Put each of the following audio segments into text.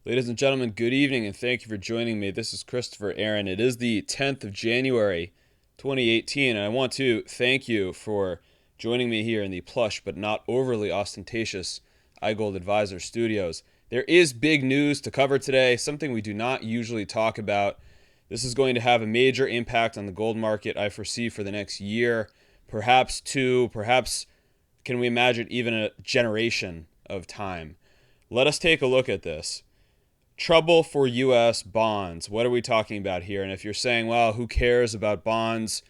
Ladies and gentlemen, good evening and thank you for joining me. This is Christopher Aaron. It is the 10th of January, 2018, and I want to thank you for joining me here in the plush but not overly ostentatious iGold Advisor Studios. There is big news to cover today, something we do not usually talk about. This is going to have a major impact on the gold market, I foresee, for the next year, perhaps two, perhaps, can we imagine, even a generation of time. Let us take a look at this. Trouble for U.S. bonds. What are we talking about here? And if you're saying, well, who cares about bonds?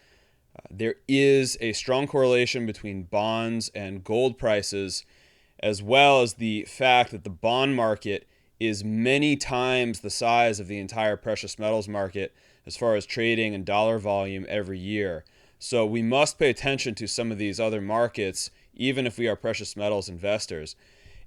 There is a strong correlation between bonds and gold prices, as well as the fact that the bond market is many times the size of the entire precious metals market as far as trading and dollar volume every year. So we must pay attention to some of these other markets, even if we are precious metals investors.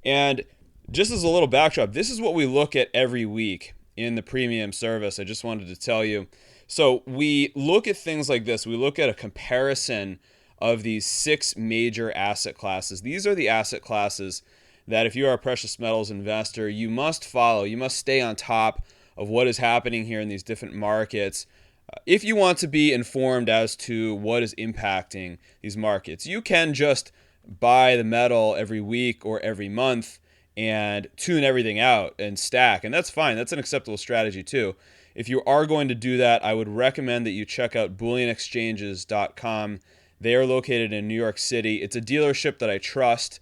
And just as a little backdrop, this is what we look at every week in the premium service. I just wanted to tell you. So we look at things like this. We look at a comparison of these 6 major asset classes. These are the asset classes that if you are a precious metals investor, you must follow. You must stay on top of what is happening here in these different markets if you want to be informed as to what is impacting these markets. You can just buy the metal every week or every month and tune everything out and stack, and that's fine. That's an acceptable strategy too. If you are going to do that, I would recommend that you check out bullionexchanges.com. They are located in New York City. It's a dealership that I trust.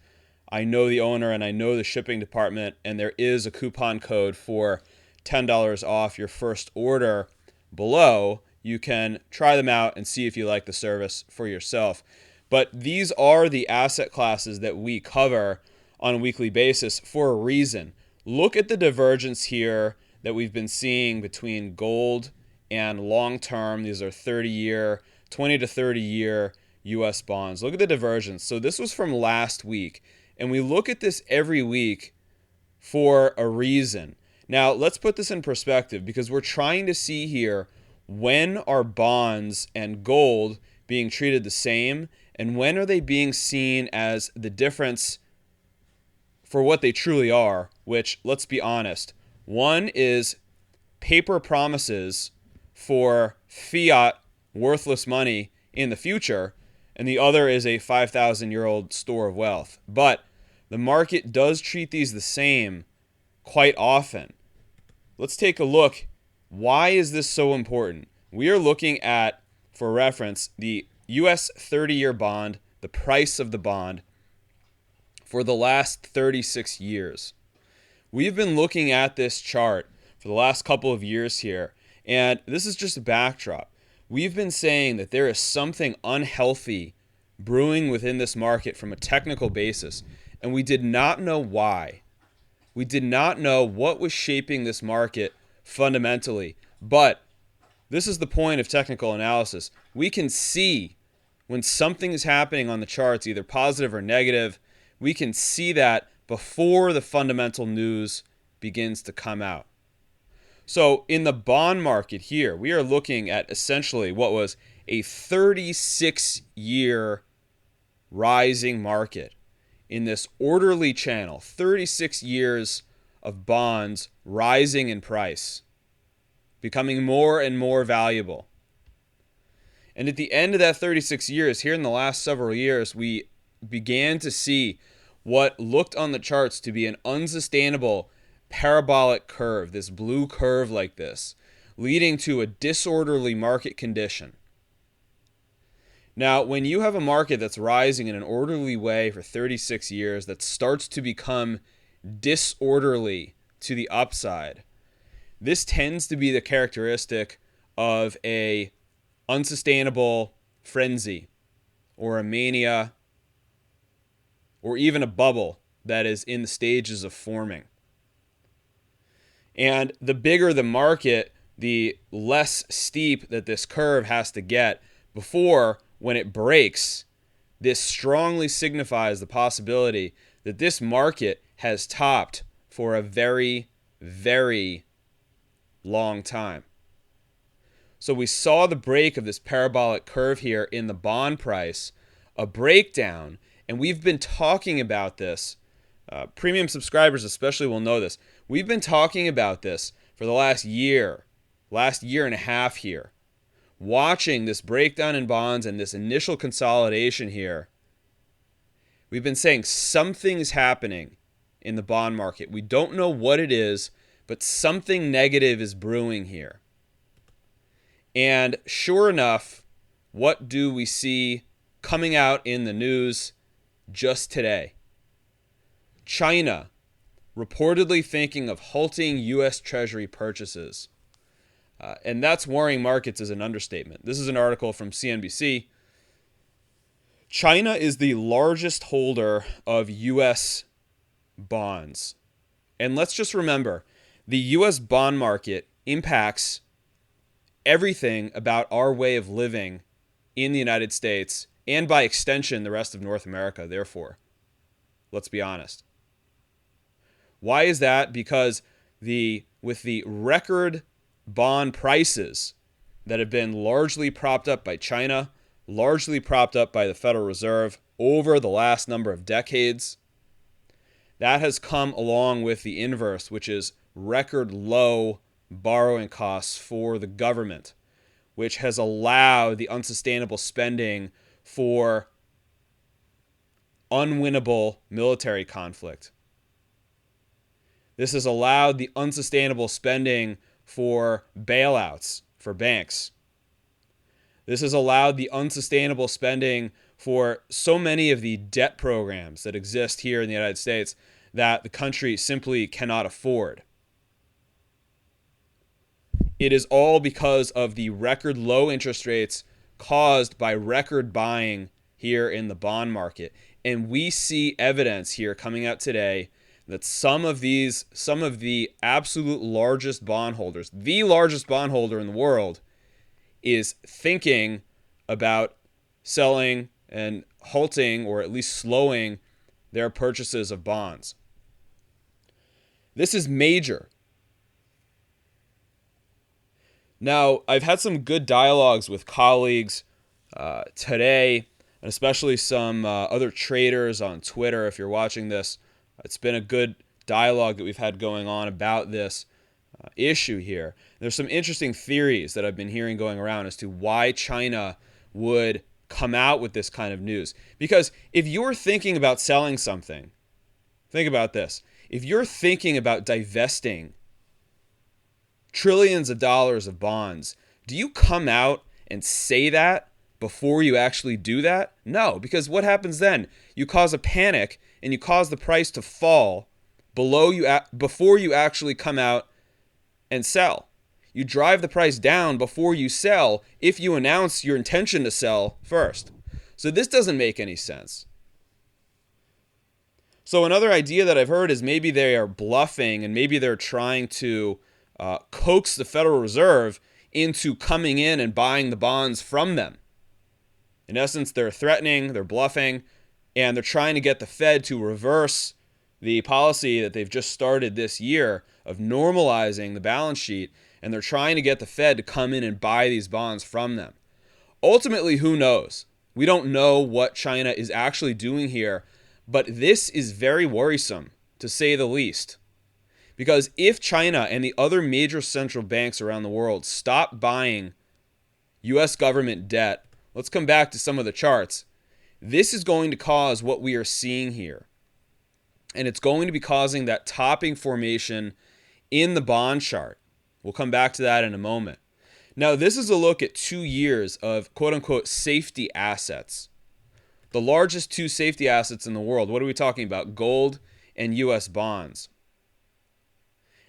I know the owner and I know the shipping department, and there is a coupon code for $10 off your first order below. You can try them out and see if you like the service for yourself. But these are the asset classes that we cover on a weekly basis for a reason. Look at the divergence here that we've been seeing between gold and long-term. These are 30-year, 20 to 30-year U.S. bonds. Look at the divergence. So this was from last week, and we look at this every week for a reason. Now, let's put this in perspective, because we're trying to see here, when are bonds and gold being treated the same, and when are they being seen as the difference for what they truly are, which, let's be honest, one is paper promises for fiat worthless money in the future, and the other is a 5,000-year-old store of wealth. But the market does treat these the same quite often. Let's take a look. Why is this so important? We are looking at, for reference, the U.S. 30-year bond, the price of the bond, for the last 36 years. We've been looking at this chart for the last couple of years here, and this is just a backdrop. We've been saying that there is something unhealthy brewing within this market from a technical basis, and we did not know why. We did not know what was shaping this market fundamentally, but this is the point of technical analysis. We can see when something is happening on the charts, either positive or negative. We can see that before the fundamental news begins to come out. So in the bond market here, we are looking at essentially what was a 36-year rising market in this orderly channel, 36 years of bonds rising in price, becoming more and more valuable. And at the end of that 36 years, here in the last several years, we began to see what looked on the charts to be an unsustainable parabolic curve, this blue curve like this, leading to a disorderly market condition. Now, when you have a market that's rising in an orderly way for 36 years that starts to become disorderly to the upside, this tends to be the characteristic of a unsustainable frenzy or a mania or even a bubble that is in the stages of forming. And the bigger the market, the less steep that this curve has to get before, when it breaks, this strongly signifies the possibility that this market has topped for a very, very long time. So we saw the break of this parabolic curve here in the bond price, a breakdown, and we've been talking about this Premium subscribers especially will know this. We've been talking about this for the last year and a half here, watching this breakdown in bonds and this initial consolidation here. We've been saying something's happening in the bond market. We don't know what it is, but something negative is brewing here. And sure enough, what do we see coming out in the news just today? China reportedly thinking of halting U.S. Treasury purchases. And that's worrying markets is an understatement. This is an article from CNBC. China is the largest holder of U.S. bonds. And let's just remember, the U.S. bond market impacts everything about our way of living in the United States and by extension the rest of North America, therefore. Let's be honest. Why is that? Because with the record bond prices that have been largely propped up by China, largely propped up by the Federal Reserve over the last number of decades, that has come along with the inverse, which is record low borrowing costs for the government, which has allowed the unsustainable spending for unwinnable military conflict. This has allowed the unsustainable spending for bailouts for banks. This has allowed the unsustainable spending for so many of the debt programs that exist here in the United States that the country simply cannot afford. It is all because of the record low interest rates caused by record buying here in the bond market. And we see evidence here coming out today that some of the absolute largest bondholders, the largest bondholder in the world, is thinking about selling and halting or at least slowing their purchases of bonds. This is major. Now, I've had some good dialogues with colleagues today, and especially some other traders on Twitter. If you're watching this, it's been a good dialogue that we've had going on about this issue here. There's some interesting theories that I've been hearing going around as to why China would come out with this kind of news. Because if you're thinking about selling something, think about this. If you're thinking about divesting trillions of dollars of bonds, do you come out and say that before you actually do that? No, because what happens then? You cause a panic and you cause the price to fall before you actually come out and sell. You drive the price down before you sell if you announce your intention to sell first. So this doesn't make any sense. So another idea that I've heard is maybe they are bluffing and maybe they're trying to coax the Federal Reserve into coming in and buying the bonds from them. In essence, they're threatening, they're bluffing, and they're trying to get the Fed to reverse the policy that they've just started this year of normalizing the balance sheet, and they're trying to get the Fed to come in and buy these bonds from them. Ultimately, who knows? We don't know what China is actually doing here, but this is very worrisome, to say the least. Because if China and the other major central banks around the world stop buying U.S. government debt, let's come back to some of the charts. This is going to cause what we are seeing here. And it's going to be causing that topping formation in the bond chart. We'll come back to that in a moment. Now, this is a look at 2 years of quote-unquote safety assets. The largest two safety assets in the world. What are we talking about? Gold and U.S. bonds.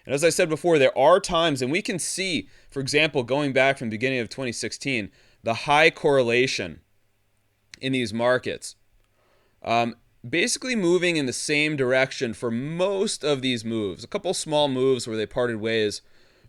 And as I said before, there are times, and we can see, for example, going back from the beginning of 2016, the high correlation in these markets. Basically moving in the same direction for most of these moves. A couple small moves where they parted ways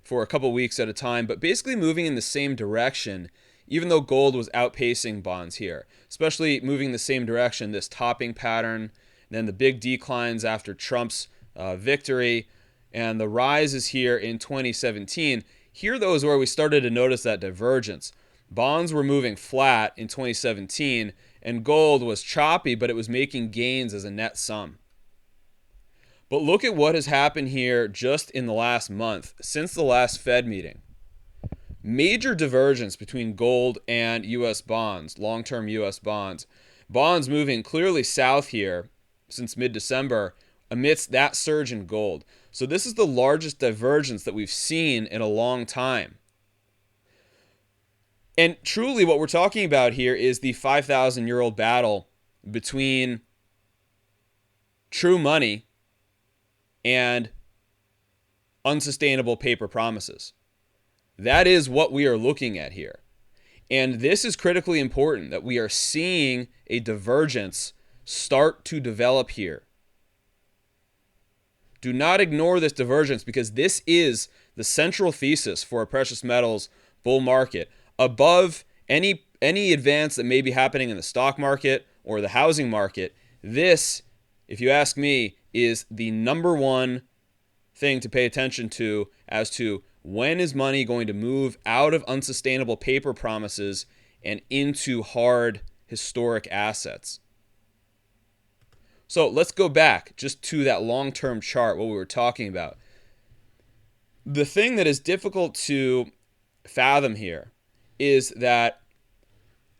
for a couple weeks at a time, but basically moving in the same direction, even though gold was outpacing bonds here. Especially moving in the same direction, this topping pattern, then the big declines after Trump's victory, and the rises here in 2017. Here, though, is where we started to notice that divergence. Bonds were moving flat in 2017, and gold was choppy, but it was making gains as a net sum. But look at what has happened here just in the last month, since the last Fed meeting. Major divergence between gold and U.S. bonds, long-term U.S. bonds. Bonds moving clearly south here since mid-December amidst that surge in gold. So this is the largest divergence that we've seen in a long time. And truly what we're talking about here is the 5,000-year-old battle between true money and unsustainable paper promises. That is what we are looking at here. And this is critically important, that we are seeing a divergence start to develop here. Do not ignore this divergence, because this is the central thesis for a precious metals bull market. Above any advance that may be happening in the stock market or the housing market, this, if you ask me, is the number one thing to pay attention to as to when is money going to move out of unsustainable paper promises and into hard historic assets. So let's go back just to that long-term chart, what we were talking about. The thing that is difficult to fathom here is that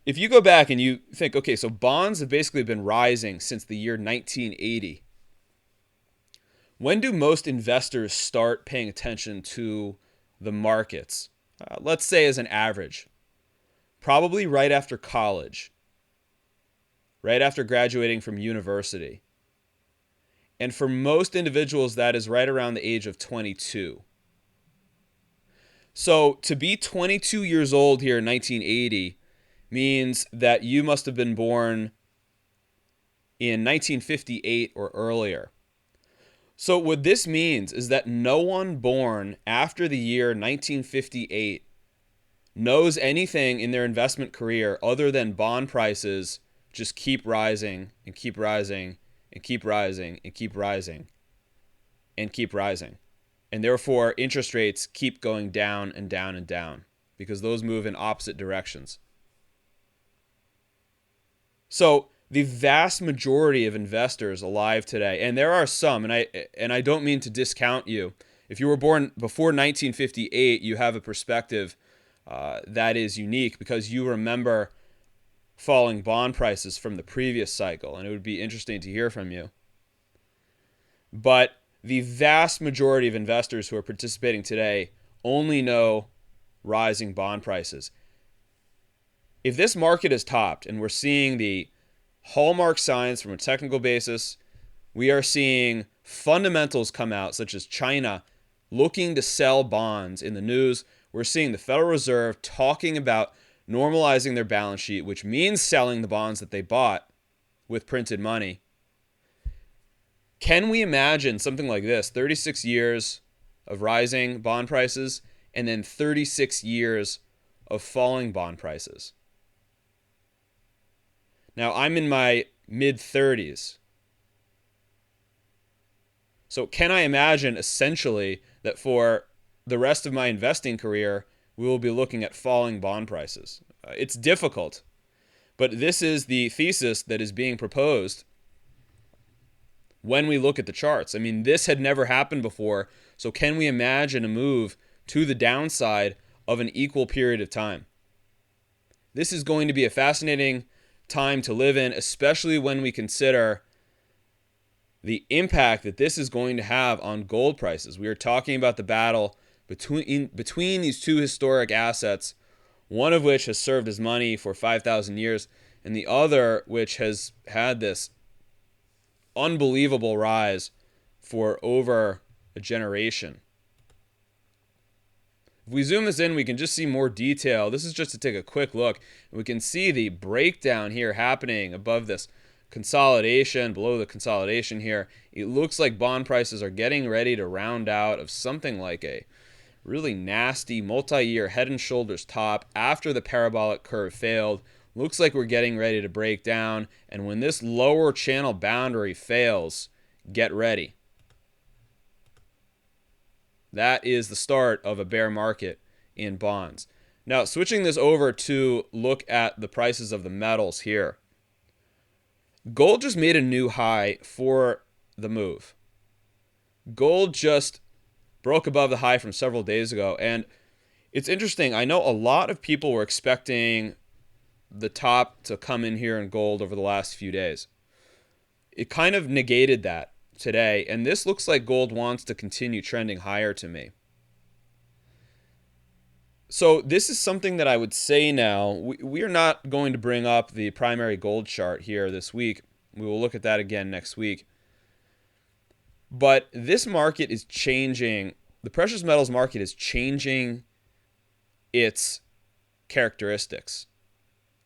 if you go back and you think, okay, so bonds have basically been rising since the year 1980. When do most investors start paying attention to the markets? Let's say as an average. Probably right after college. Right after graduating from university. And for most individuals, that is right around the age of 22. So to be 22 years old here in 1980 means that you must have been born in 1958 or earlier. So what this means is that no one born after the year 1958 knows anything in their investment career other than bond prices just keep rising and keep rising and keep rising and keep rising and keep rising. And therefore, interest rates keep going down and down and down because those move in opposite directions. So the vast majority of investors alive today, and there are some, and I don't mean to discount you. If you were born before 1958, you have a perspective that is unique because you remember falling bond prices from the previous cycle, and it would be interesting to hear from you. But the vast majority of investors who are participating today only know rising bond prices. If this market is topped and we're seeing the hallmark signs from a technical basis, we are seeing fundamentals come out, such as China looking to sell bonds in the news. We're seeing the Federal Reserve talking about normalizing their balance sheet, which means selling the bonds that they bought with printed money. Can we imagine something like this? 36 years of rising bond prices and then 36 years of falling bond prices. Now, I'm in my mid-30s. So can I imagine essentially that for the rest of my investing career, we will be looking at falling bond prices? It's difficult, but this is the thesis that is being proposed when we look at the charts. I mean, this had never happened before, so can we imagine a move to the downside of an equal period of time? This is going to be a fascinating time to live in, especially when we consider the impact that this is going to have on gold prices. We are talking about the battle between these two historic assets, one of which has served as money for 5,000 years, and the other which has had this unbelievable rise for over a generation. If we zoom this in, we can just see more detail. This is just to take a quick look. We can see the breakdown here happening above this consolidation, below the consolidation here. It looks like bond prices are getting ready to round out of something like a really nasty multi-year head and shoulders top after the parabolic curve failed. Looks like we're getting ready to break down. And when this lower channel boundary fails, get ready. That is the start of a bear market in bonds. Now, switching this over to look at the prices of the metals here. Gold just made a new high for the move. Gold just broke above the high from several days ago. And it's interesting. I know a lot of people were expecting the top to come in here in gold over the last few days. It kind of negated that today. And this looks like gold wants to continue trending higher to me. So this is something that I would say now. We are not going to bring up the primary gold chart here this week. We will look at that again next week. But this market is changing. The precious metals market is changing its characteristics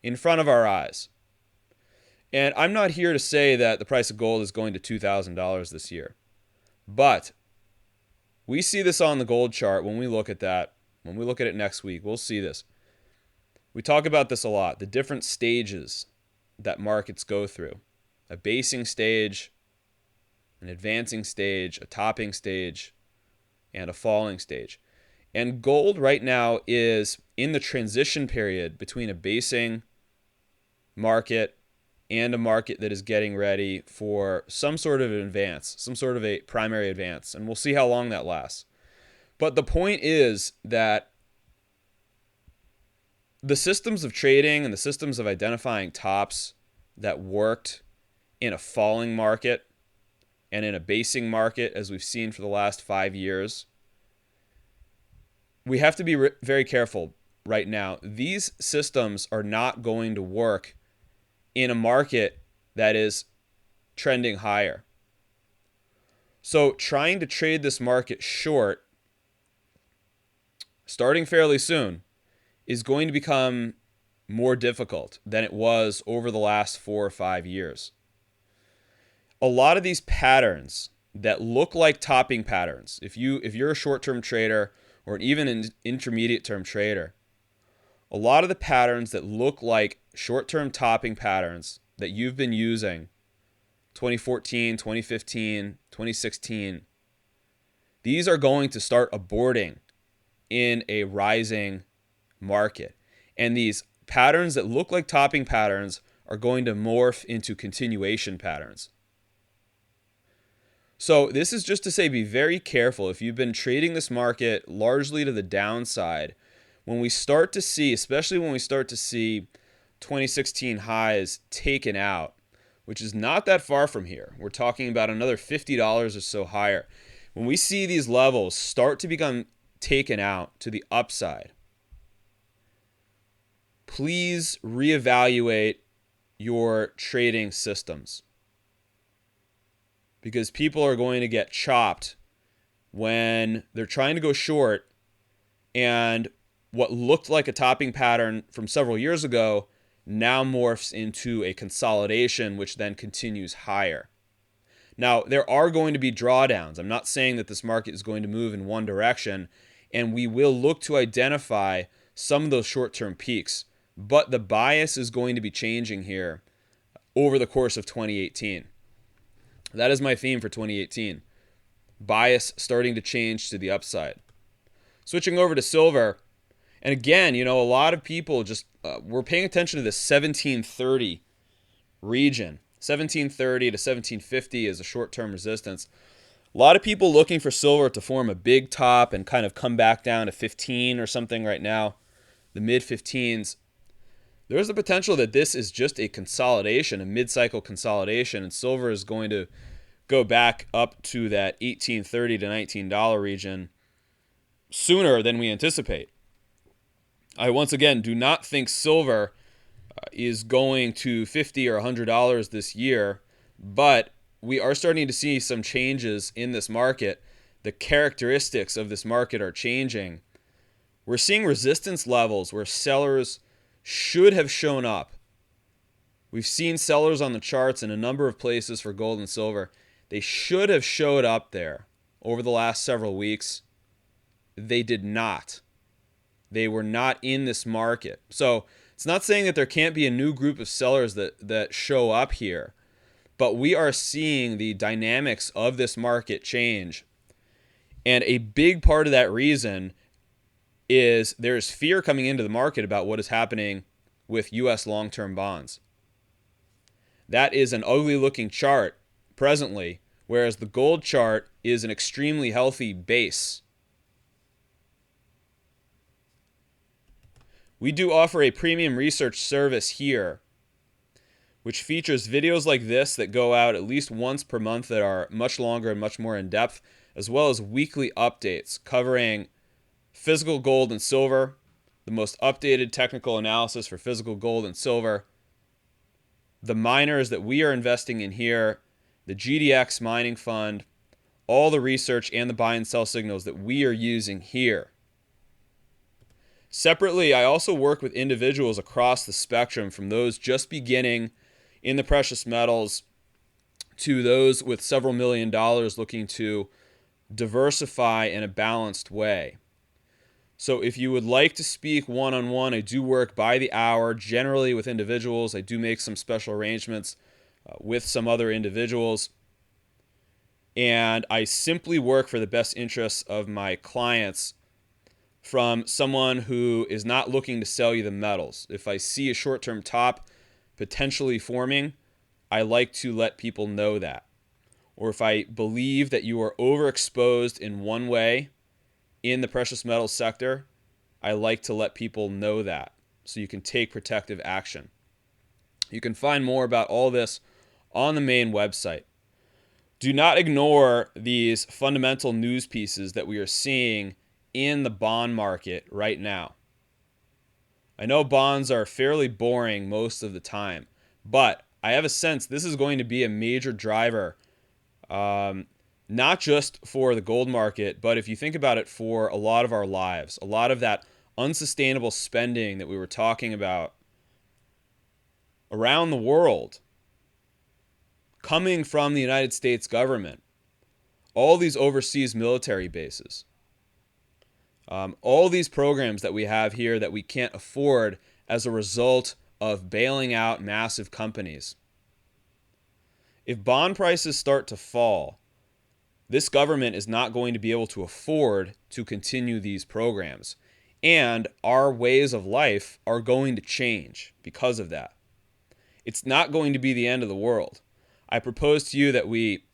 in front of our eyes. And I'm not here to say that the price of gold is going to $2,000 this year. But we see this on the gold chart when we look at that. When we look at it next week, we'll see this. We talk about this a lot, the different stages that markets go through. A basing stage, an advancing stage, a topping stage, and a falling stage. And gold right now is in the transition period between a basing market and a market that is getting ready for some sort of an advance, some sort of a primary advance. And we'll see how long that lasts. But the point is that the systems of trading and the systems of identifying tops that worked in a falling market and in a basing market, as we've seen for the last 5 years, we have to be very careful right now. These systems are not going to work in a market that is trending higher. So trying to trade this market short, starting fairly soon, is going to become more difficult than it was over the last 4 or 5 years. A lot of these patterns that look like topping patterns, if you're a short-term trader or even an intermediate-term trader, a lot of the patterns that look like short-term topping patterns that you've been using 2014, 2015, 2016, these are going to start aborting in a rising market. And these patterns that look like topping patterns are going to morph into continuation patterns. So this is just to say, be very careful. If you've been trading this market largely to the downside, when we start to see, especially when we start to see 2016 highs taken out, which is not that far from here, we're talking about another $50 or so higher. When we see these levels start to become taken out to the upside, please reevaluate your trading systems, because people are going to get chopped when they're trying to go short and what looked like a topping pattern from several years ago now morphs into a consolidation, which then continues higher. Now, there are going to be drawdowns. I'm not saying that this market is going to move in one direction, and we will look to identify some of those short-term peaks, but the bias is going to be changing here over the course of 2018. That is my theme for 2018. Bias starting to change to the upside. Switching over to silver, and again, a lot of people just were paying attention to this 1730 region. 1730 to 1750 is a short-term resistance. A lot of people looking for silver to form a big top and kind of come back down to 15 or something right now, the mid-15s. There's the potential that this is just a consolidation, a mid-cycle consolidation, and silver is going to go back up to that $18.30 to $19 region sooner than we anticipate. I once again do not think silver is going to $50 or $100 this year, but we are starting to see some changes in this market. The characteristics of this market are changing. We're seeing resistance levels where sellers should have shown up. We've seen sellers on the charts in a number of places for gold and silver. They should have showed up there over the last several weeks. They did not. They were not in this market. So it's not saying that there can't be a new group of sellers that show up here, but we are seeing the dynamics of this market change. And a big part of that reason is there's fear coming into the market about what is happening with U.S. long-term bonds. That is an ugly-looking chart presently whereas the gold chart is an extremely healthy base. We do offer a premium research service here, which features videos like this that go out at least once per month that are much longer and much more in depth, as well as weekly updates covering physical gold and silver, the most updated technical analysis for physical gold and silver, the miners that we are investing in here, the GDX mining fund, all the research and the buy and sell signals that we are using here. Separately, I also work with individuals across the spectrum, from those just beginning in the precious metals to those with several $1 million looking to diversify in a balanced way. So if you would like to speak one-on-one, I do work by the hour, generally with individuals. I do make some special arrangements with some other individuals. And I simply work for the best interests of my clients from someone who is not looking to sell you the metals. If I see a short-term top potentially forming, I like to let people know that. Or if I believe that you are overexposed in one way in the precious metals sector, I like to let people know that so you can take protective action. You can find more about all this on the main website. Do not ignore these fundamental news pieces that we are seeing in the bond market right now. I know bonds are fairly boring most of the time, but I have a sense this is going to be a major driver, not just for the gold market, but if you think about it, for a lot of our lives. A lot of that unsustainable spending that we were talking about around the world coming from the United States government, all these overseas military bases, all these programs that we have here that we can't afford as a result of bailing out massive companies. If bond prices start to fall, this government is not going to be able to afford to continue these programs. And our ways of life are going to change because of that. It's not going to be the end of the world. I propose to you that we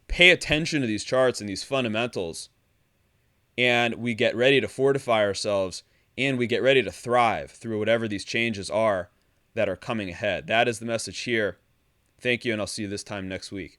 pay attention to these charts and these fundamentals, and we get ready to fortify ourselves, and we get ready to thrive through whatever these changes are that are coming ahead. That is the message here. Thank you, and I'll see you this time next week.